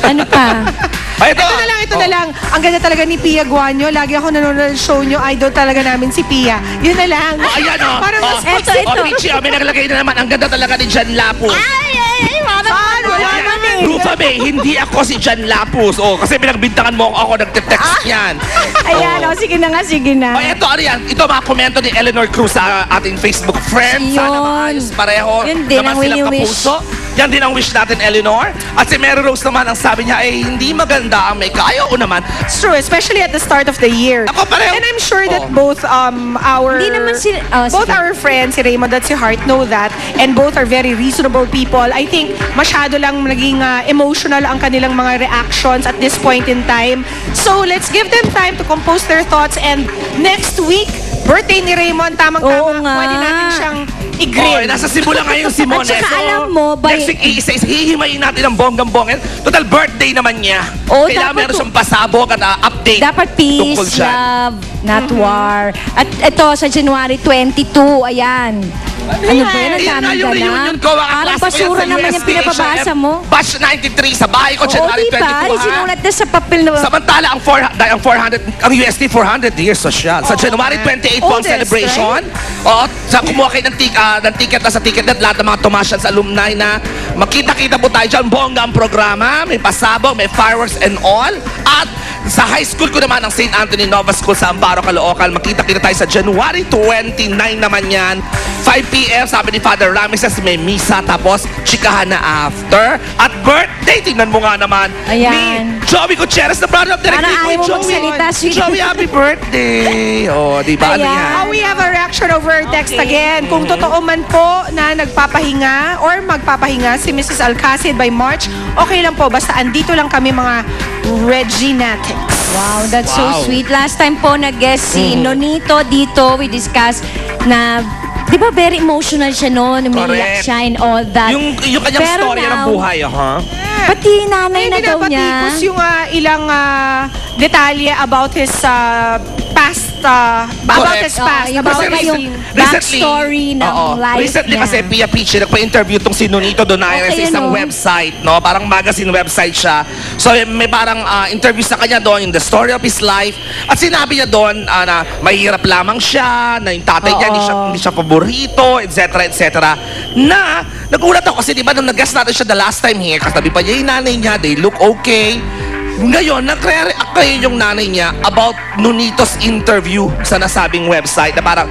Ano pa? Ito na lang. Ang ganda talaga ni Pia Guanyo. Lagi ako nanonood ng show nyo. Idol talaga namin si Pia. Yun na lang. Ayan o. Parang mas Ito. Richie, may naglagay na naman. Ang ganda talaga ni Jan Lapus. wala naman eh. Rufa May, hindi ako si Jan Lapus. Kasi pinagbintangan mo ako nagte-text yan. Ayan, sige na nga, sige na. Ito, ano yan? Ito mga komento ni Eleanor Cruz sa ating Facebook friend. Sana Yun. maayos pareho. Yun din naman ang silang wini-wish. kapuso. Yan din ang wish natin, Eleanor. At si Mary Rose naman, ang sabi niya, hindi maganda ang make. Ayaw naman. It's true, especially at the start of the year. Ako pareho. And I'm sure that both our Hindi naman both sige. our friends, si Raymond at si Hart, know that, and both are very reasonable people. I think masyado lang naging emotional ang kanilang mga reactions at this point in time. So let's give them time to compose their thoughts, and next week, birthday ni Raymond, tamang-tama, Oo nga. pwede natin siyang i-grill. Nasa simula ngayon si Simone. At saka alam mo, next week, hihimayin natin ang bonggang-bonggan. Total, birthday naman niya. Oo, Kailangan dapat meron siyang pasabog at update. Dapat tungkol peace, dyan. love, not war. At ito, sa January 22, ayan. Ano ba yan? Ang Ayan na daming yung reunion ganap. ko. Mga Parang klase ko yan basura sa naman yung UST pinapabasa Asia mo. Batch 93 sa bahay ko, Oo, January diba? 22. ha? Sinulat na sa papel na... Samantala, ang 400, ang UST 400 years social. Sa January 28 po ang Oldest, celebration. Oo, sa kumuha kayo ng ticket na sa TicketNet, lahat ng mga Tomasians alumni na makita-kita po tayo dyan. Bongga ang programa, may pasabog, may fireworks and all. At sa high school ko naman, ang St. Anthony Nova School sa Amparo, Caloocan, makita-kita tayo sa January 29 naman yan. 5 p.m. sabi ni Father Ramesses, may misa, tapos chikahan na after. At birthday, tingnan mo nga naman, Ayan. ni Joey Gutierrez, the brother of Derek Parang Nicoy. ayaw mo magsalita, sweet. Joey, happy birthday! Di ba? Ano Ayan. yan? We have a reaction over text again. Kung totoo man po na nagpapahinga or magpapahinga si Mrs. Alcacid by March, okay lang po. Basta andito lang kami mga Reginatics. Wow, that's Wow. so sweet. Last time po nag-guest si Nonito dito. We discussed na, di ba very emotional siya noon, umiiyak Correct. siya and all that. Yung kanyang Pero storya ng now, buhay, ha? Pati nanay na daw niya. Pinapatikos yung ilang detalye about his past, about his past, yung about baga his yung backstory ng life recently niya. kasi Pia Peach, nagpa-interview tong si Nonito Donaire Okay, sa isang ano? website, no? Parang magazine website siya. So may parang interview sa kanya doon, in the story of his life. At sinabi niya doon na mahirap lamang siya, na yung tatay niya hindi siya paborito, etc. etc. Na nagulat ako kasi di ba nung nag-guest natin siya the last time here, katabi pa niya yung nanay niya, they look okay. Ngayon, nagre-react kayo yung nanay niya about Nonito's interview sa nasabing website na parang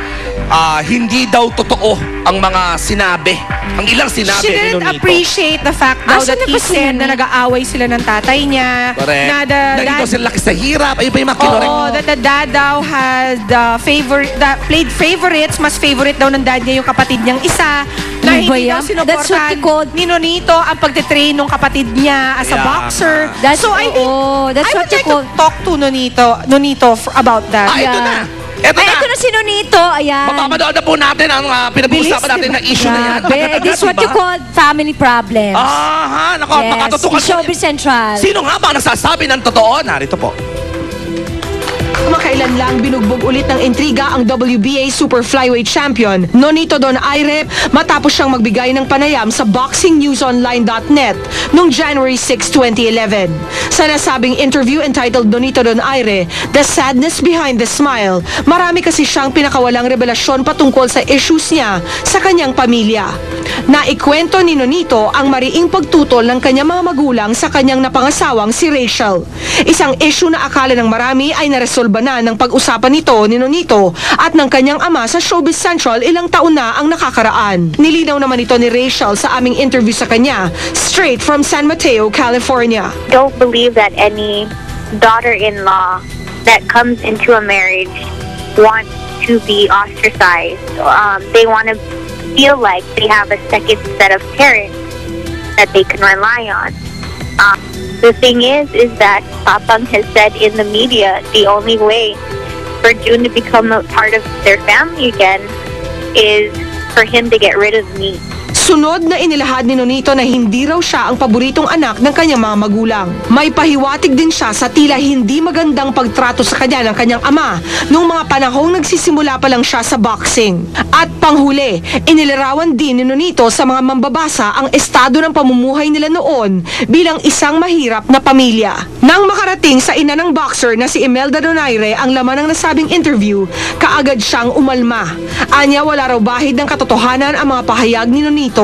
hindi daw totoo ang mga sinabi. Ang ilang sinabi She ni didn't Nonito. appreciate the fact daw Saan that na he ba sila said na ni- nag-aaway sila ng tatay niya. Correct. Na Na dito sila laki sa hirap. Ayun pa yung makinorek. Oo, that the dad daw had played favorites. Mas favorite daw ng dad niya yung kapatid niyang isa. Na Ano ba hindi daw yan? That's what sinuportahan they called- ni Nonito ang pagtitrain ng kapatid niya as a Yeah. boxer. That's- So I think, that's I what would they like to call- talk to Nonito about that. Ito Yeah. na. Ito Ay, na. ito na si Nonito. Ayan. Mapapanood na po natin ang pinag-uusapan Bilis, natin diba? na issue na yan. Grabe. This is what you call family problems. Nako, Yes, makatutukan in Showbiz Central. Sino nga ba ang nagsasabi ng totoo? Narito po. Kamakailan lang binugbog ulit ng intriga ang WBA Super Flyweight Champion Nonito Donaire matapos siyang magbigay ng panayam sa boxingnewsonline.net noong January 6, 2011. Sa nasabing interview entitled Nonito Donaire, The Sadness Behind the Smile, marami kasi siyang pinakawalang revelasyon patungkol sa issues niya sa kanyang pamilya. Naikwento ni Nonito ang mariing pagtutol ng kanyang mga magulang sa kanyang napangasawang si Rachel. Isang issue na akala ng marami ay naresolba na ng pag-usapan nito ni Nonito at ng kanyang ama sa Showbiz Central ilang taon na ang nakakaraan. Nilinaw naman ito ni Rachel sa aming interview sa kanya, straight from San Mateo, California. Don't believe that any daughter-in-law that comes into a marriage wants to be ostracized. They want to feel like they have a second set of parents that they can rely on. The thing is that Papang has said in the media the only way for June to become a part of their family again is for him to get rid of me. Sunod na inilahad ni Nonito na hindi raw siya ang paboritong anak ng kanyang mga magulang. May pahiwatig din siya sa tila hindi magandang pagtrato sa kanya ng kanyang ama noong mga panahong nagsisimula pa lang siya sa boxing. At panghuli, inilarawan din ni Nonito sa mga mambabasa ang estado ng pamumuhay nila noon bilang isang mahirap na pamilya. Nang makarating sa ina ng boxer na si Imelda Donaire ang laman ng nasabing interview, kaagad siyang umalma. Anya wala raw bahid ng katotohanan ang mga pahayag ni Nonito.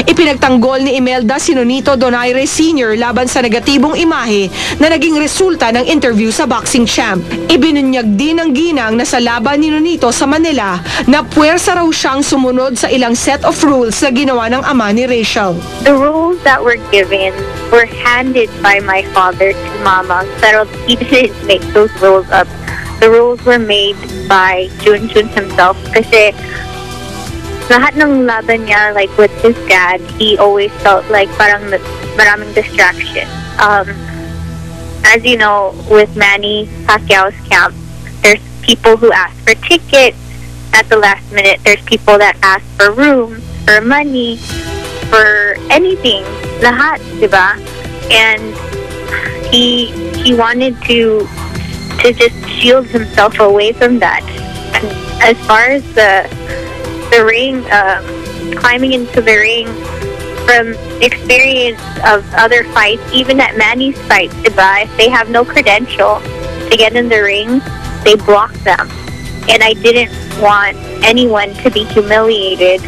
Ipinagtanggol ni Imelda si Nonito Donaire Sr. laban sa negatibong imahe na naging resulta ng interview sa boxing champ. Ibinunyag din ng ginang na sa laban ni Nonito sa Manila na puwersa raw siyang sumunod sa ilang set of rules na ginawa ng ama ni Rachel. The rules that were given were handed by my father to Mama, pero he didn't make those rules up. The rules were made by Junjun himself kasi lahat ng laban niya, like with his dad, he always felt like parang maraming distraction. As you know, with Manny Pacquiao's camp, there's people who ask for tickets at the last minute. There's people that ask for room, for money, for anything. Lahat, diba? And he wanted to just shield himself away from that. And as far as the ring, climbing into the ring, from experience of other fights, even at Manny's fights, diba? If they have no credential to get in the ring, they block them. And I didn't want anyone to be humiliated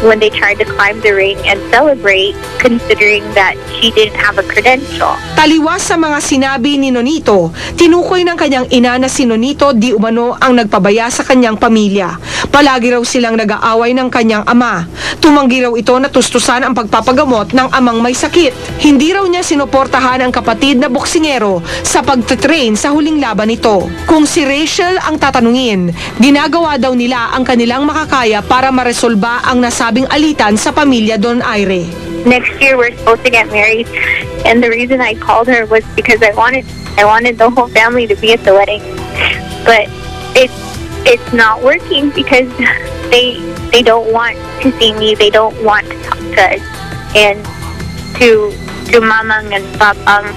when they tried to climb the ring and celebrate, considering that she didn't have a credential. Taliwas sa mga sinabi ni Nonito, tinukoy ng kanyang ina na si Nonito di umano ang nagpabaya sa kanyang pamilya. Palagi raw silang nag-aaway ng kanyang ama. Tumanggi raw ito na tustusan ang pagpapagamot ng amang may sakit. Hindi raw niya sinuportahan ang kapatid na boksingero sa pagtitrain sa huling laban nito. Kung si Rachel ang tatanungin, ginagawa daw nila ang kanilang makakaya para maresolba ang nasabing alitan sa pamilya Donaire. Next year we're supposed to get married, and the reason I called her was because I wanted the whole family to be at the wedding, but it's not working because they don't want to see me, they don't want to talk to us, and to Mamang and Papang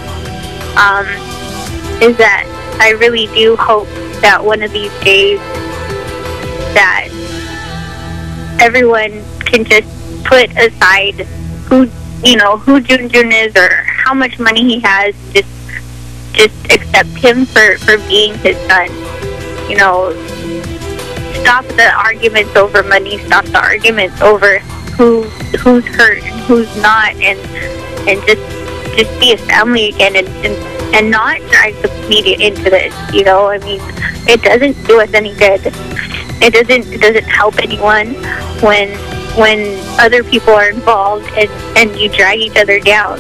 is that I really do hope that one of these days that everyone can just put aside who Junjun is or how much money he has, just accept him for being his son. You know, stop the arguments over money, stop the arguments over who's hurt and who's not, and just be a family again, and not drag the media into this. You know, I mean, it doesn't do us any good. It doesn't help anyone when other people are involved and you drag each other down.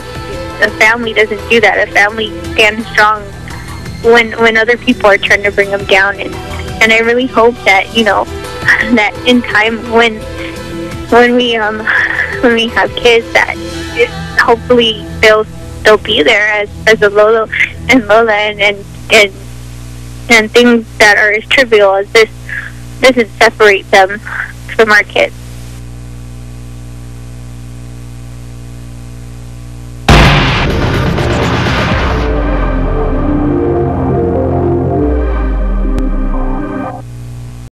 A family doesn't do that. A family stands strong when other people are trying to bring them down. And I really hope that, you know, that in time when we have kids, that hopefully they'll be there as a Lolo and Lola and things that are as trivial as this doesn't separate them from our kids.